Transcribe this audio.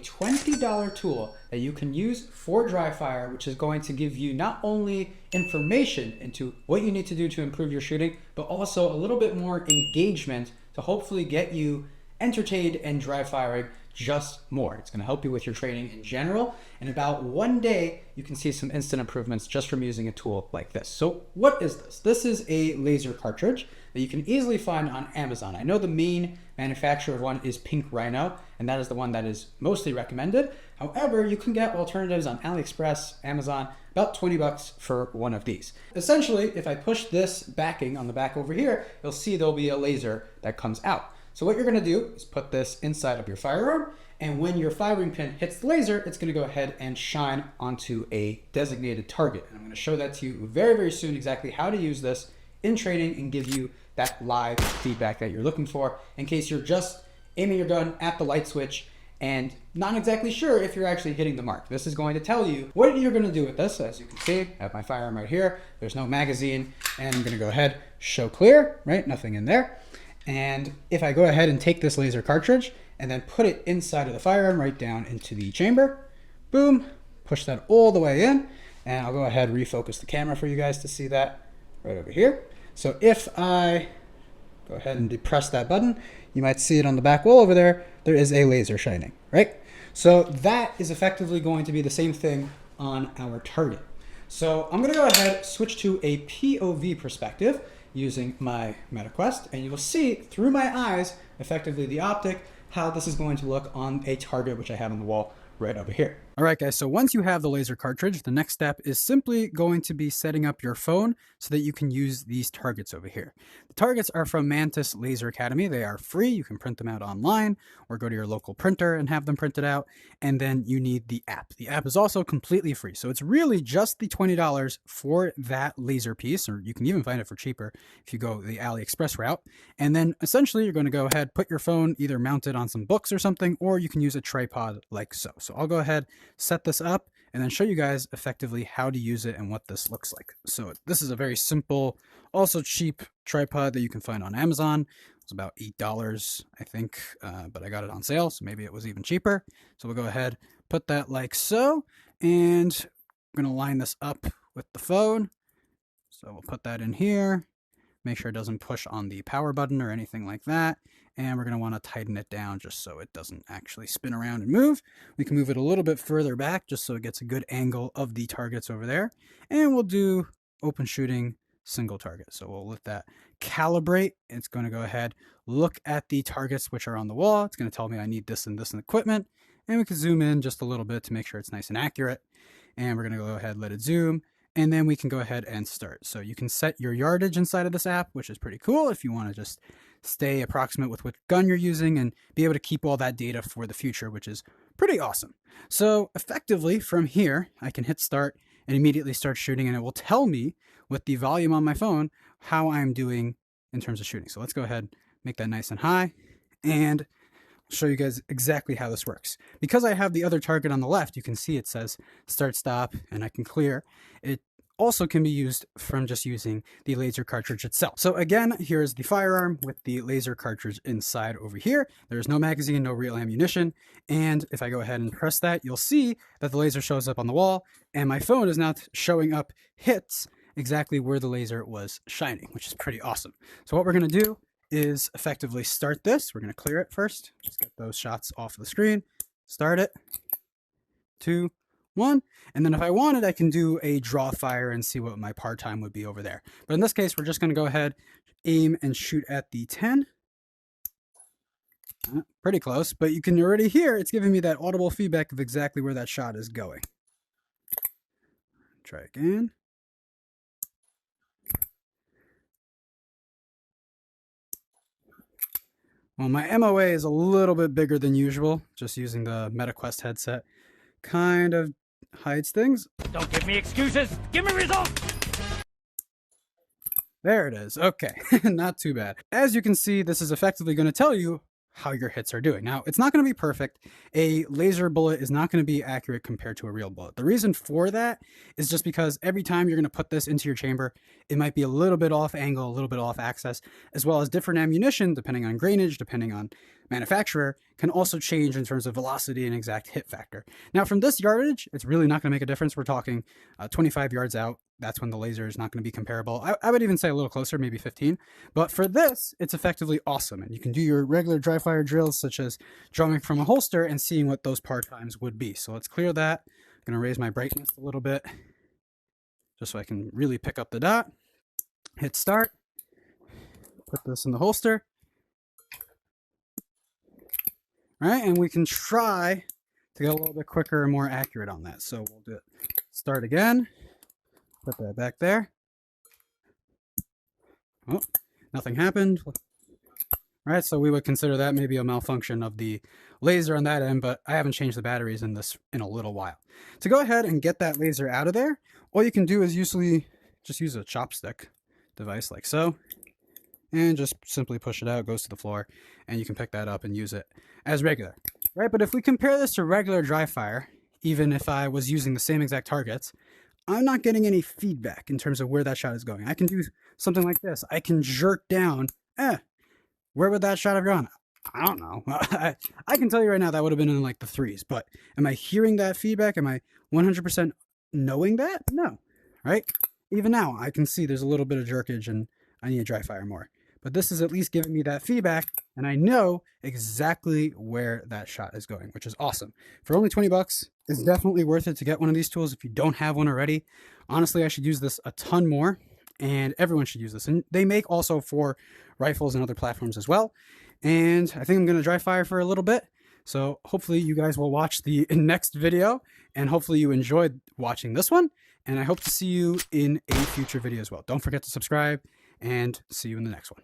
$20 tool that you can use for dry fire, which is going to give you not only information into what you need to do to improve your shooting, but also a little bit more engagement to hopefully get you entertained and dry firing just more. It's going to help you with your training in general. In about 1 day, you can see some instant improvements just from using a tool like this. So what is this? This is a laser cartridge that you can easily find on Amazon. I know the main manufacturer of one is Pink Rhino, and that is the one that is mostly recommended. However, you can get alternatives on AliExpress, Amazon, about 20 bucks for one of these. Essentially, if I push this backing on the back over here, you'll see there'll be a laser that comes out. So what you're gonna do is put this inside of your firearm, and when your firing pin hits the laser, it's gonna go ahead and shine onto a designated target. And I'm gonna show that to you very, very soon, exactly how to use this in training and give you that live feedback that you're looking for in case you're just aiming your gun at the light switch and not exactly sure if you're actually hitting the mark. This is going to tell you what you're gonna do with this. As you can see, I have my firearm right here. There's no magazine, and I'm gonna go ahead, show clear, right? Nothing in there. And if I go ahead and take this laser cartridge and then put it inside of the firearm right down into the chamber, boom, push that all the way in, and I'll go ahead and refocus the camera for you guys to see that right over here. So if I go ahead and depress that button, you might see it on the back wall over there. There is a laser shining, right? So that is effectively going to be the same thing on our target. So I'm gonna go ahead, switch to a POV perspective using my MetaQuest, and you will see through my eyes, effectively the optic, how this is going to look on a target which I have on the wall right over here. All right, guys, so once you have the laser cartridge, the next step is simply going to be setting up your phone so that you can use these targets over here. The targets are from Mantis Laser Academy. They are free. You can print them out online or go to your local printer and have them printed out. And then you need the app. The app is also completely free. So it's really just the $20 for that laser piece, or you can even find it for cheaper if you go the AliExpress route. And then essentially you're going to go ahead, put your phone either mounted on some books or something, or you can use a tripod like so. So I'll go ahead, set this up, and then show you guys effectively how to use it and what this looks like. So this is a very simple, also cheap tripod that you can find on Amazon. It's about $8, I think, but I got it on sale, so maybe it was even cheaper. So we'll go ahead, put that like so, and we're gonna line this up with the phone. So we'll put that in here, make sure it doesn't push on the power button or anything like that. And we're going to want to tighten it down just so it doesn't actually spin around and move. We can move it a little bit further back just so it gets a good angle of the targets over there. And we'll do open shooting single target. So we'll let that calibrate. It's going to go ahead, look at the targets which are on the wall. It's going to tell me I need this and this and equipment. And we can zoom in just a little bit to make sure it's nice and accurate. And we're going to go ahead, let it zoom. And then we can go ahead and start. So you can set your yardage inside of this app, which is pretty cool if you want to just stay approximate with what gun you're using and be able to keep all that data for the future, which is pretty awesome. So effectively from here, I can hit start and immediately start shooting, and it will tell me with the volume on my phone how I'm doing in terms of shooting. So let's go ahead, make that nice and high, and I'll show you guys exactly how this works. Because I have the other target on the left, you can see it says start, stop, and I can clear. It also can be used from just using the laser cartridge itself. So again, here's the firearm with the laser cartridge inside over here. There's no magazine, no real ammunition. And if I go ahead and press that, you'll see that the laser shows up on the wall, and my phone is now showing up hits exactly where the laser was shining, which is pretty awesome. So what we're gonna do is effectively start this. We're gonna clear it first. Just get those shots off the screen. Start it. 2, 1, and then if I wanted, I can do a draw fire and see what my par time would be over there. But in this case, we're just going to go ahead, aim and shoot at the 10. Pretty close, but you can already hear it's giving me that audible feedback of exactly where that shot is going. Try again. Well, my MOA is a little bit bigger than usual, just using the MetaQuest headset. Kind of hides things. Don't give me excuses. Give me results. There it is. Okay, not too bad. As you can see, this is effectively going to tell you how your hits are doing. Now, it's not going to be perfect. A laser bullet is not going to be accurate compared to a real bullet. The reason for that is just because every time you're going to put this into your chamber, it might be a little bit off angle, a little bit off axis, as well as different ammunition, depending on grainage, depending on manufacturer, can also change in terms of velocity and exact hit factor. Now, from this yardage, it's really not going to make a difference. We're talking 25 yards out. That's when the laser is not going to be comparable. I would even say a little closer, maybe 15. But for this, it's effectively awesome. And you can do your regular dry fire drills, such as drawing from a holster and seeing what those par times would be. So let's clear that. I'm going to raise my brightness a little bit, just so I can really pick up the dot. Hit start. Put this in the holster. All right, and we can try to get a little bit quicker and more accurate on that. So we'll do it. Start again. Put that back there. Oh, nothing happened. All right, so we would consider that maybe a malfunction of the laser on that end, but I haven't changed the batteries in this in a little while. To go ahead and get that laser out of there, all you can do is usually just use a chopstick device like so, and just simply push it out, it goes to the floor, and you can pick that up and use it as regular, right? But if we compare this to regular dry fire, even if I was using the same exact targets, I'm not getting any feedback in terms of where that shot is going. I can do something like this. I can jerk down. Where would that shot have gone? I don't know. I can tell you right now that would have been in like the 3s, but am I hearing that feedback? Am I 100% knowing that? No, right? Even now, I can see there's a little bit of jerkage and I need to dry fire more. But this is at least giving me that feedback, and I know exactly where that shot is going, which is awesome. For only 20 bucks, it's definitely worth it to get one of these tools if you don't have one already. Honestly, I should use this a ton more, and everyone should use this. And they make also for rifles and other platforms as well. And I think I'm going to dry fire for a little bit. So hopefully you guys will watch the next video, and hopefully you enjoyed watching this one. And I hope to see you in a future video as well. Don't forget to subscribe, and see you in the next one.